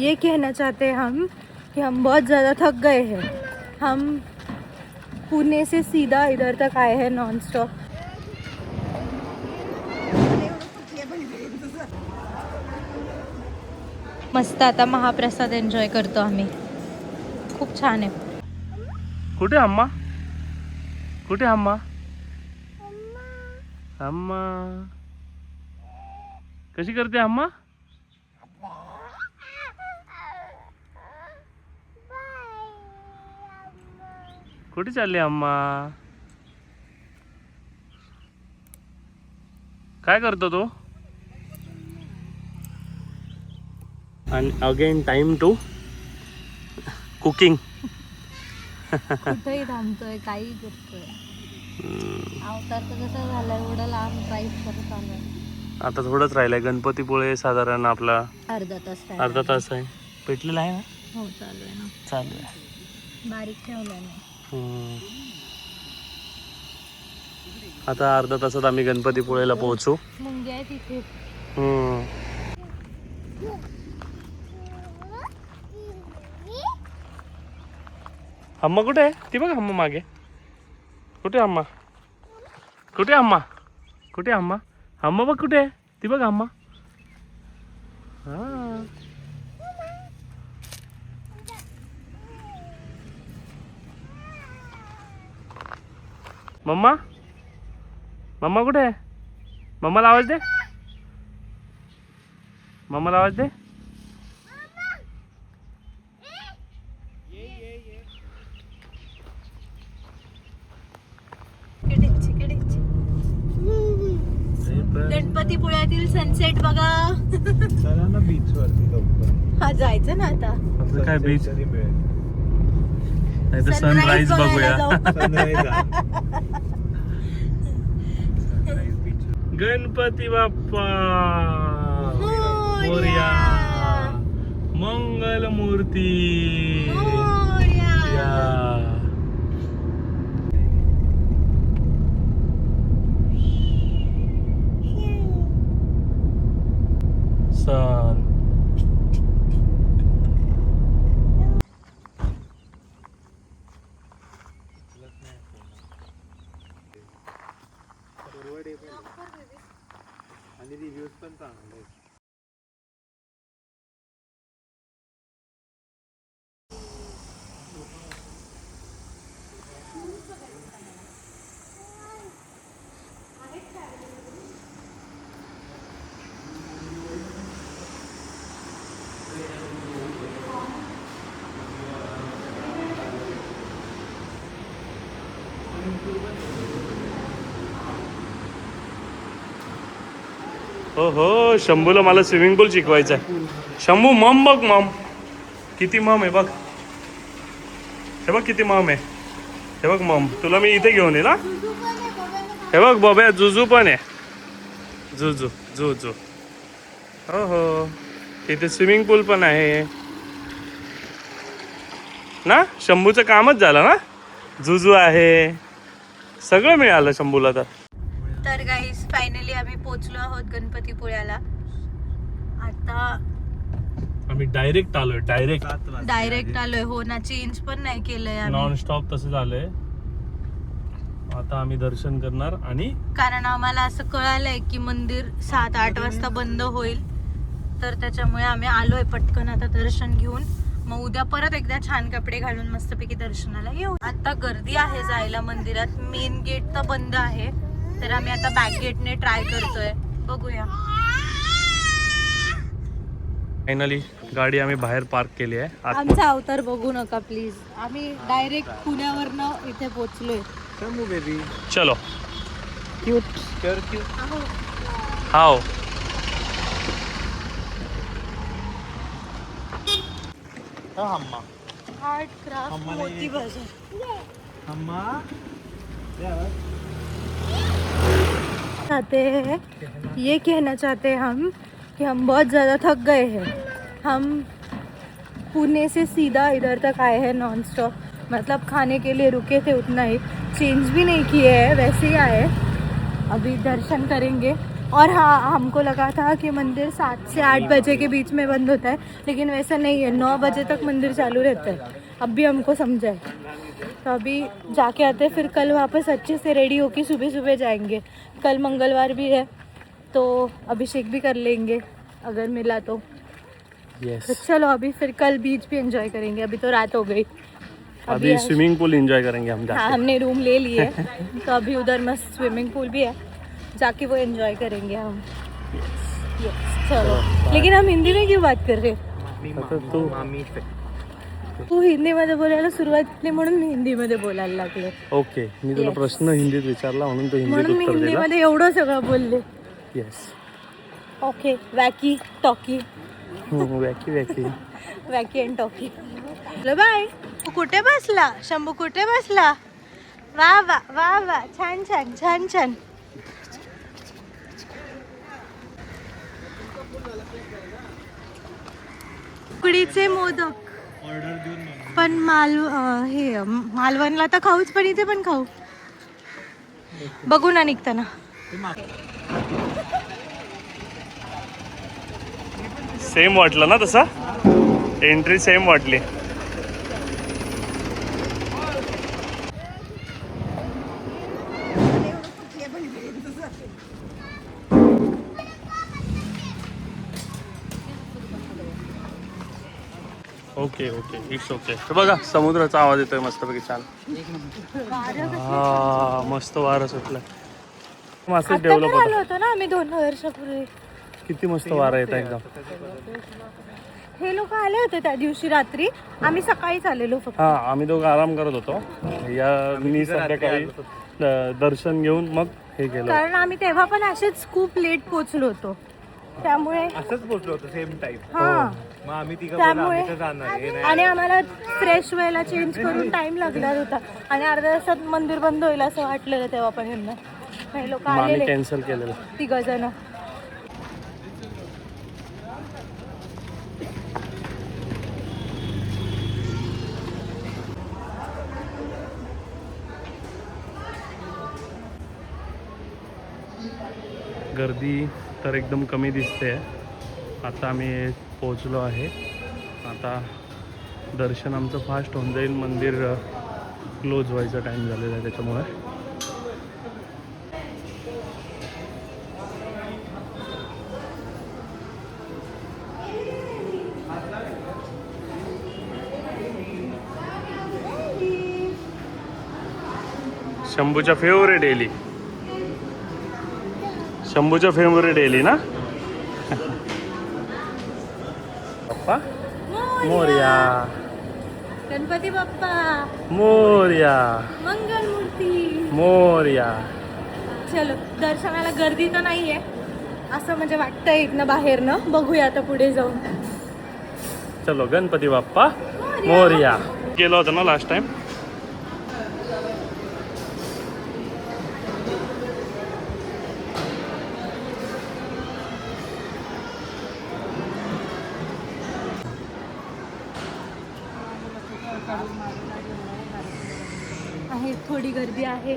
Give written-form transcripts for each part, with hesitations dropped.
ये कहना चाहते हैं हम कि हम बहुत ज़्यादा थक गए हैं। हम पुणे से सीधा इधर तक आए हैं नॉन स्टॉप। मस्त आता महाप्रसाद एन्जॉय करतो आम्ही, खूप छान आहे। कुठे अम्मा? कुठे अम्मा? अम्मा कशी करते अम्मा? कुठे चालली अम्मा? काय करतो तो? and again time to cooking. कुठेही थांबतोय, काही करतोय। अवतार तर कसा झाला, एवढा लांब ड्राईव्ह करत आलोय। आता थोडंच राहिलंय, गणपतीपुळे साधारण आपला अर्धा तास आहे। पेटलेला आहे ना? हो, चालू आहे ना, चालू आहे, बारीक ठेवला नाही। आता अर्धा तासात आम्ही गणपतीपुळेला पोहोचू। मुंग्या आहे तिथे। अम्मा कुठे आहे? ती बघ अम्मा मागे। कुठे अम्मा? कुठे अम्मा? कुठे अम्मा? अम्मा बघ कुठे आहे? ती बघ अम्मा। हा, मम्मा, मम्मा कुठे आहे? मम्माला आवाज दे, मम्माला आवाज दे। गणपतीपुळ्यातील सनसेट बघा। चला ना बीच वरती लवकर। हा, जायचं ना आता। काय बीच? नाही तर सनराईज बघूया। गणपती बाप्पा मोरया, मंगल मूर्ती मोरया। सन आणि रिव्ह्यूज पण चांगले आहेत। हो हो, शंभूला मला स्विमिंग पूल शिकवायचा आहे। शंभू, मम बघ, मम किती मम आहे बघ। हे बघ किती मम आहे, हे बघ मम। तुला मी इथे घेऊन येईल। हे बघ बब्या, जुजू पण आहे, जुजू जुजू। हो हो, इथे स्विमिंग पूल पण आहे ना। शंभूचं कामच झालं ना, जुजू आहे, सगळं मिळालं शंभूला। तर गाईस, फायनली आम्ही पोहोचलो आहोत गणपतीपुळ्याला। आता आम्ही डायरेक्ट आलोय, डायरेक्ट आलोय। हो ना, चेंज पण नाही केलंय आम्ही, नॉन स्टॉप तसं झालंय। आता आम्ही दर्शन करणार, आणि कारण आम्हाला असं कळालंय की मंदिर 7-8 वाजता बंद होईल, तर त्याच्यामुळे आम्ही आलोय पटकन आता दर्शन घेऊन। मग उद्या परत एकदा छान कपडे घालून मस्तपैकी दर्शनाला येऊ। आता गर्दी आहे जायला मंदिरात, मेन गेट तर बंद आहे, तर आम्ही आता बॅक गेटने ट्राय करतोय, बघूया। फायनली गाडी आम्ही बाहेर पार्क केली आहे। आमचा अवतार बघू नका प्लीज, आम्ही डायरेक्ट पुण्यावरनं इथे पोहोचलोय। शंभू बेबी, चलो। क्यूट। हाव, अम्मा आर्ट क्राफ्ट मोती बाजार। अम्मा चाहते हैं, ये कहना चाहते हैं हम कि हम बहुत ज़्यादा थक गए हैं। हम पुणे से सीधा इधर तक आए हैं नॉन स्टॉप, मतलब खाने के लिए रुके थे, उतना ही, चेंज भी नहीं किए हैं, वैसे ही आए। अभी दर्शन करेंगे, और हाँ, हमको लगा था कि मंदिर 7 से 8 बजे के बीच में बंद होता है, लेकिन वैसा नहीं है, 9 बजे तक मंदिर चालू रहता है। अब भी हमको समझा है, तो अभी जाके आते हैं, फिर कल वापस अच्छे से रेडी होके सुबह सुबह जाएंगे। कल मंगलवार भी है, तो अभिषेक भी कर लेंगे अगर मिला तो। तो चलो अभी फिर कल बीच भी एंजॉय करेंगे, अभी तो रात हो गई। अभी स्विमिंग पूल एंजॉय करेंगे हम हाँ, जाके। हमने रूम ले लिए तो अभी उधर मस्त स्विमिंग पूल भी है, जाके वो एंजॉय करेंगे हम। Yes, चलो। लेकिन हम हिंदी में क्यों बात कर रहे हैं? तू हिंदी मध्ये बोलायला सुरुवात केली म्हणून मी हिंदी मध्ये बोलायला लागले, ओके, मी तुला प्रश्न हिंदीत विचारला म्हणून तू हिंदीत म्हणून मी उत्तर हिंदी दिला. मध्ये एवढं सगळं बोलले. Yes. Okay, walkie talkie, walkie walkie. Walkie and talkie. Bye. तू कुठे बसला शंभू, कुठे बसला? वा वा वा वा, छान छान छान छान. उकडीचे मोदक पण हे मालवणला तर खाऊच, पण इथे पण खाऊ. बघू ना निघताना. सेम वाटलं ना तसा, एंट्री सेम वाटली. Okay okay, it's okay. बघा समुद्राचा आवाज येतोय मस्तपैकी छान. हा, मस्त वारं सुटलं. मस्त डेव्हलप आलो होतो ना आम्ही 2 वर्षापूर्वी. किती मस्त वारा येत एकदम. हे लोक आले होते त्या दिवशी रात्री, आम्ही सकाळीच आलेलो फक्त. हा, आम्ही दोघं आराम करत होतो. या मी संध्याकाळी दर्शन घेऊन मग हे केलं, कारण आम्ही तेव्हा पण असेच खूप लेट पोहोचलो होतो, त्यामुळे असंच पोहोचलो होतो सेम टाइम. हा, मग आम्ही तिघं त्यामुळे जाणार हे नाही. आणि आम्हाला फ्रेश व्हायला चेंज करून टाइम लागणार होता, आणि अर्ध्या तासात मंदिर बंद होईल असं वाटलेलं तेव्हा पण यांना. हे लोक आम्ही आलेले कॅन्सल केलेलं. 3 जण. गर्दी तर एकदम कमी दिसते. आता आम्ही पोचलो आहे. आता दर्शन आमचं फास्ट होऊन जाईल, मंदिर क्लोज व्हायचा टाईम झालेला आहे त्याच्यामुळे. शंभूच्या फेवरेट एली, शंभूच्या फेवरेट एली ना. पप्पा मोरया, गणपती बाप्पा मोरया, मंगलमूर्ती मोरया. चलो, दर्शनाला गर्दी तर नाहीये असं म्हणजे वाटतंय इथनं बाहेरनं. बघूया आता पुढे जाऊन. चलो, गणपती बाप्पा मोरया. गेलो होतो ना लास्ट टाइम. आहे, थोडी गर्दी आहे,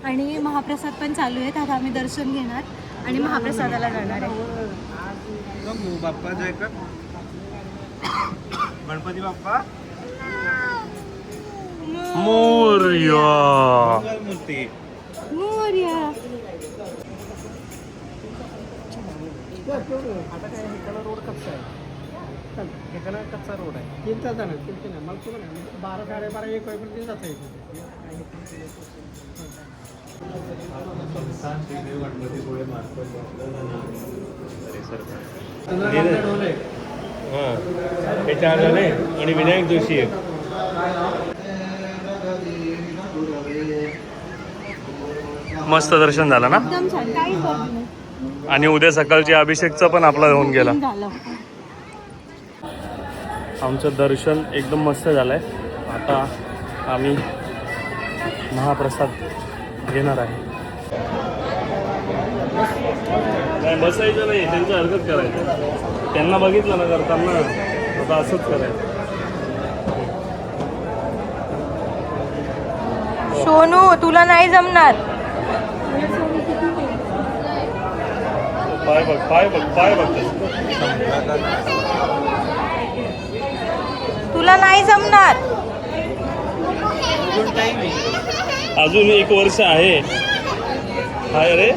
आणि महाप्रसाद पण चालू आहे. आता आम्ही दर्शन घेणार आणि महाप्रसादाला जाणार आहे. बाप्पा जय कर, गणपती बाप्पा मोरया. मूर्ती. मोरया. आता काय इकडं रोड कच्चा आहे, इकडं कच्चा रोड आहे. 3 तास जाणार, 3 नाही मला तुला नाही 12 12:30 1 वाजेपर्यंत जाता येईल. हे 4 झाले आणि विनायक जोशी एक. मस्त दर्शन झालं ना. एकदम छान, काहीच गर्दी नाही. आणि उद्या सकाळची अभिषेकचा पण आपला होऊन गेला. झालं. आमचं दर्शन एकदम मस्त झालंय. आता आम्ही महाप्रसाद घेणार आहे. नाही बसायचं नाही, त्यांचं हरकत करायचं. त्यांना बघितलं ना करताना, आता असंच करायचं. सोनू, तुला नाही जमणार. पाय बघ पाय बघ पाय बघ. तुला नाही जमणार. अजून 1 वर्ष आहे. हाय रे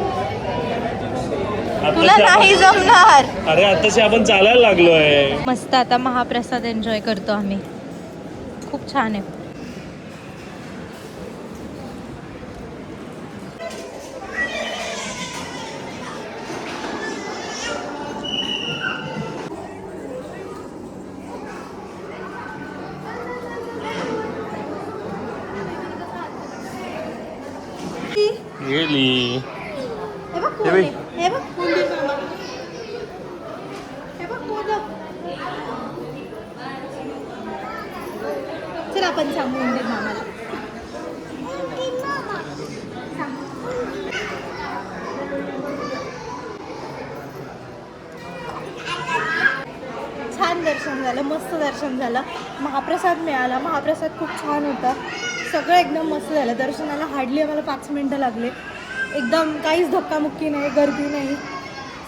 तुला नाही जमणार. अरे आताशी आपण चालायला लागलोय. मस्त आता महाप्रसाद एन्जॉय करतो आम्ही. खूप छान आहे. गेली. हे बघ हे बघ. हे बघ मंदिर मामा. हे बघ मोदक. चल आपण सांगू मंदिर मामाला. छान दर्शन झालं, मस्त दर्शन झालं. महाप्रसाद मिळाला. महाप्रसाद खूप छान होता. सगळं एकदम मस्त झालं. दर्शनाला हार्डली आम्हाला 5 मिनिटं लागले. एकदम काहीच धक्कामुक्की नाही, गर्दी नाही,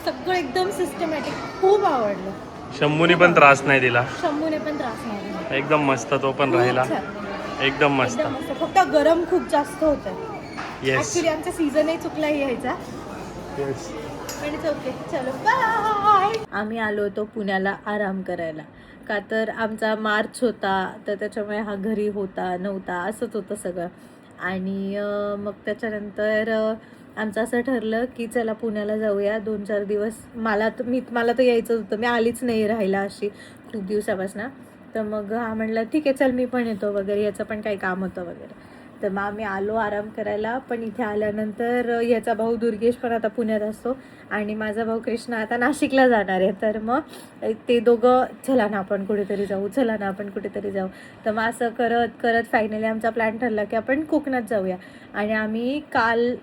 सगळं एकदम सिस्टमॅटिक. खूप आवडलं. शंभूने पण त्रास नाही दिला. शंभूने पण त्रास नाही दिला. एकदम मस्त तो पण राहिला. खूप छान. एकदम मस्त. एकदम मस्त. फक्त गरम खूप जास्त होतं. येस ऍक्च्युली आमचा सीझनही चुकला यायचा. येस. पण इट्स ओके. चलो बाय. आम्ही आलो होतो पुण्याला आराम करायला. का तर आमचा मार्च होता, तर त्याच्यामुळे हा घरी होता नव्हता असंच होतं सगळं. आणि मग त्याच्यानंतर आमचं असं ठरलं की चला पुण्याला जाऊया 2-4 दिवस. मला तर यायचं होतं. मी आलीच नाही राहायला अशी खूप दिवसापासून. तर मग हा म्हणला ठीक आहे चल मी पण येतो वगैरे, याचं पण काही काम होतं वगैरे. तर मग आम्ही आलो आराम करायला. पण इथे आल्यानंतर याचा भाऊ दुर्गेश पण आता पुण्यात असतो आणि माझा भाऊ कृष्णा आता नाशिकला जाणार आहे. तर मग ते दोघं चला ना आपण कुठेतरी जाऊ, चला ना आपण कुठेतरी जाऊ. तर मग असं करत करत फायनली आमचा प्लॅन ठरला की आपण कोकणात जाऊया. आणि आम्ही काल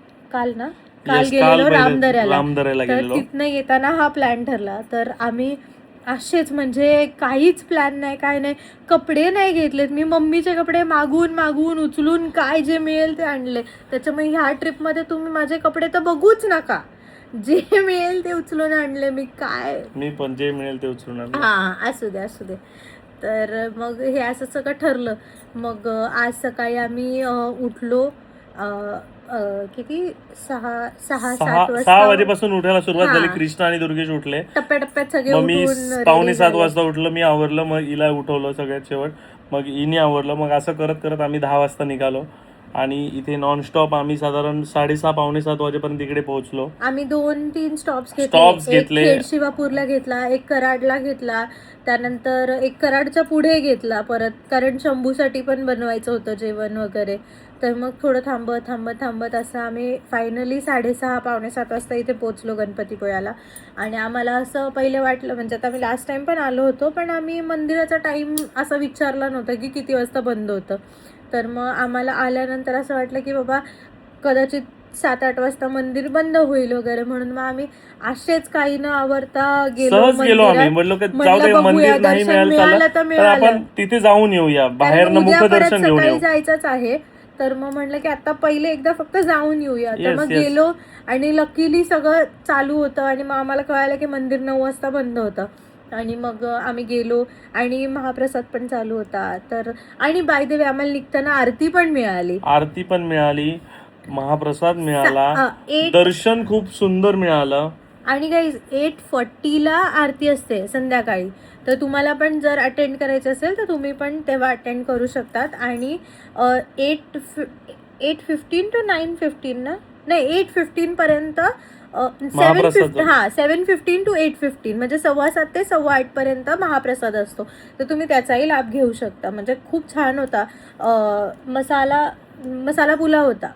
गेलेलो रामदऱ्याला. तर तिथनं येताना हा प्लॅन ठरला. तर आम्ही असेच म्हणजे काहीच प्लॅन नाही, काय नाही, कपडे नाही घेतलेत मी. मम्मीचे कपडे मागून उचलून काय जे मिळेल ते आणले. त्याच्यामुळे ह्या ट्रिपमध्ये तुम्ही माझे कपडे तर बघूच नका. जे मिळेल ते उचलून आणले मी. काय मी पण जे मिळेल ते उचलून आणले. हां असू दे. तर मग हे असं सगळं ठरलं. मग आज सकाळी आम्ही उठलो किती 6 वाजेपासून उठायला सुरुवात झाली. हा. कृष्णा आणि दुर्गेश उठले. टप्प्याटप्प्यात सगळे मग मी उठून 6:45 वाजता उठलो. मी आवरलं, मग हिला उठवलं सगळ्यात शेवट, मग हिने आवरलं. मग असं करत करत आम्ही 10 वाजता निघालो. आणि इथे नॉनस्टॉप आम्ही साधारण 6:30-7 वाजेपर्यंत इकडे पोहोचलो. आम्ही 2-3 स्टॉप्स Stops घेतले. एक खेडशिवापूरला घेतला, एक कराडला घेतला, त्यानंतर एक कराडच्या पुढे घेतला परत, कारण शंभूसाठी पण बनवायचं होतं जेवण वगैरे. तर मग थोडं थांबत असं आम्ही फायनली 6:30-7 वाजता इथे पोहोचलो गणपतीपुळ्याला. आणि आम्हाला असं पहिले वाटलं, म्हणजे आता आम्ही लास्ट टाइम पण आलो होतो, पण आम्ही मंदिराचा टाईम असा विचारला नव्हता की किती वाजता बंद होतं. तर मग आम्हाला आल्यानंतर असं वाटलं की बाबा कदाचित 7-8 वाजता मंदिर बंद होईल वगैरे, म्हणून मग आम्ही असेच काही न आवरता गेलो आम्ही. म्हणलो की जाऊ दे, मंदिर नाही मिळालं तर आपण तिथे जाऊन येऊया, बाहेर मुखदर्शन घेऊन येऊ. जायचंच आहे. तर मग म्हणलं की आता पहिले एकदा फक्त जाऊन येऊया. तर मग गेलो आणि लकीली सगळं चालू होतं. आणि मग आम्हाला कळालं की मंदिर 9 वाजता बंद होतं. आणि मग आम्ही गेलो आणि महाप्रसाद पण चालू होता. तर आणि बाय द वे आम्हाला निघताना आरती पण मिळाली, महाप्रसाद मिळाला, दर्शन खूप सुंदर मिळालं. आणि गाईज 8:40ला आरती असते संध्याकाळी. तर तुम्हाला पण जर अटेंड करायचं असेल तर तुम्ही पण तेव्हा अटेंड करू शकतात. आणि 8:15 to 9:15 ना, नाही 8:15 पर्यंत 7:15 to 8:15 म्हणजे 7:15 ते 8:15 पर्यंत महाप्रसाद असतो. तर तुम्ही त्याचाही लाभ घेऊ शकता. म्हणजे खूप छान होता. मसाला पुलाव होता.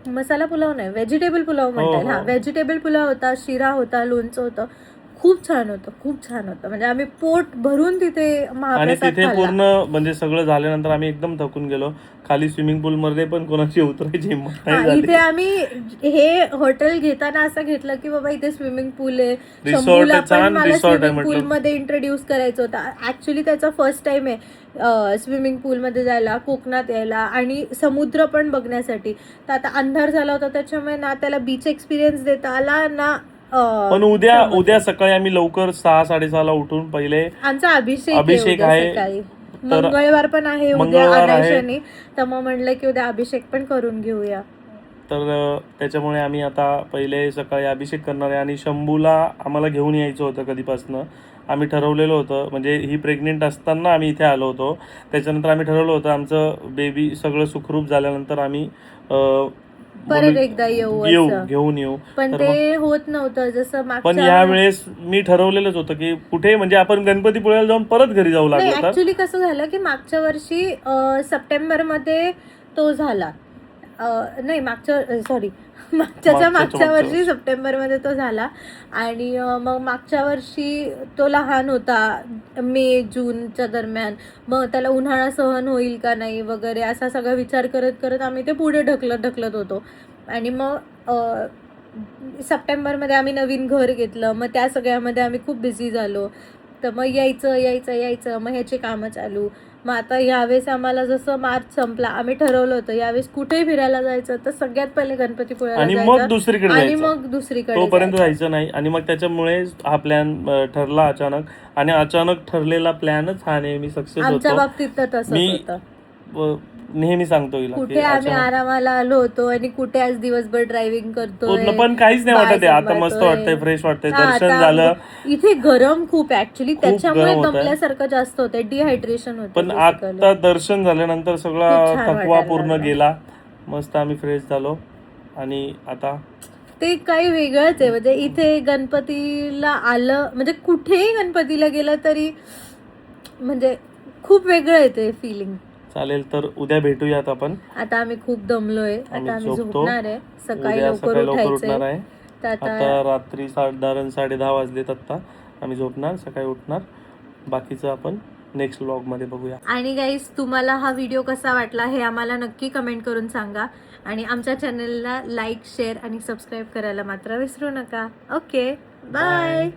मसाला पुलाव नाही, व्हेजिटेबल पुलाव म्हणता येईल. व्हेजिटेबल पुलाव होता, शिरा होता, लोणचं होतं. खूप छान होतं. म्हणजे आम्ही पोट भरून तिथे महाप्रसाद तिथे पूर्ण म्हणजे सगळं झाल्यानंतर आम्ही एकदम थकून गेलो. खाली स्विमिंग पूल मध्ये पण कोणाची उतरायची हिंमत नाही झाली. इथे आम्ही हे हॉटेल घेताना असं घेतलं की बाबा इथे स्विमिंग पूल आहे. शंभूला पण मला स्विमिंग पूल मध्ये इंट्रोड्यूस करायचं होतं. ऍक्च्युली त्याचा फर्स्ट टाइम आहे स्विमिंग पूल मध्ये जायला, कोकणात यायला आणि समुद्र पण बघण्यासाठी. तर आता अंधार झाला होता त्याच्यामुळे ना त्याला बीच एक्सपिरियन्स देता आला ना पण उद्या सकाळी आम्ही लवकर 6-6:30 उठून पहिले आमचा अभिषेक अभिषेक आहे. सकाळी. तर मंगळवार पण आहे उद्या मंगळवार आहे. अनायशाने, तर मग म्हणलं की उद्या अभिषेक पण करून घेऊया. तर त्याच्यामुळे आम्ही आता पहिले सकाळी अभिषेक करणार आहे. आणि शंभूला आम्हाला घेऊन यायचं होतं कधीपासनं. आम्ही ठरवलेलं होतं, म्हणजे ही प्रेग्नेंट असताना आम्ही इथे आलो होतो. त्याच्यानंतर आम्ही ठरवलं होतं आमचं बेबी सगळं सुखरूप झाल्यानंतर आम्ही परत एकदा घेऊन येऊ. पण ते होत नव्हतं जसं पण या वेळेस मी ठरवलेलंच होतं की कुठे म्हणजे आपण गणपतीपुळ्याला जाऊन परत घरी जाऊ लागलो. ऍक्च्युली कसं झालं की मागच्या वर्षी सप्टेंबर मध्ये तो झाला, नाही मागच्या वर्षी सप्टेंबर मध्ये तो झाला. आणि मग मागच्या वर्षी तो लहान होता, मे जूनच्या दरम्यान. मग त्याला उन्हाळा सहन होईल का नाही वगैरे असा सगळा विचार करत करत आम्ही ते पुढे ढकलत होतो. आणि मग सप्टेंबरमध्ये आम्ही नवीन घर घेतलं, मग त्या सगळ्यामध्ये आम्ही खूप बिझी झालो. तर मग यायचं मग ह्याची कामं चालू. मग आता यावेळेस आम्हाला जसं मार्च संपला, आम्ही ठरवलं होतं यावेळेस कुठेही फिरायला जायचं तर सगळ्यात पहिले गणपतीपुळ्याला आणि जायचं मग दुसरीकडे आणि मग दुसरीकडे तोपर्यंत जायचं नाही. आणि मग त्याच्यामुळे हा प्लॅन ठरला अचानक. आणि अचानक ठरलेला प्लॅनच हा नेहमी सक्सेस होतो. आमच्या बाबतीत तर तसंच होतं. नेहमी सांगतो हिला कुठे आम्ही आरामाला आलो होतो आणि कुठे आज दिवसभर ड्रायव्हिंग करतोय. पण काहीच नाही वाटत आहे आता, मस्त वाटतंय, फ्रेश वाटतंय. दर्शन झालं. इथे गरम खूप ऍक्च्युली, त्याच्यामुळे दमल्यासारखं जास्त होतंय, डिहायड्रेशन होतं. पण आता दर्शन झाल्यानंतर सगळा थकवा पूर्ण गेला. मस्त आम्ही फ्रेश झालो. आणि आता ते काही वेगळंच आहे. म्हणजे इथे गणपतीला आलं म्हणजे कुठेही गणपतीला गेलं तरी म्हणजे खूप वेगळं आहे ते फिलिंग. चालेल, तर उद्या भेटूयात आपण. आता आम्ही खूप दमलोय, आता आम्ही झोपणार आहे. सकाळी लवकर उठणार आहे. तर आता रात्री 10:30 वाजलेत. आता आम्ही झोपणार, सकाळी उठणार. बाकीचं आपण नेक्स्ट व्लॉग मध्ये बघूया. आणि गाईस, तुम्हाला हा व्हिडिओ कसा वाटला हे आम्हाला नक्की कमेंट करून सांगा. आणि आमच्या चॅनलला लाईक, शेअर आणि सबस्क्राईब करायला मात्र विसरू नका. Okay, bye.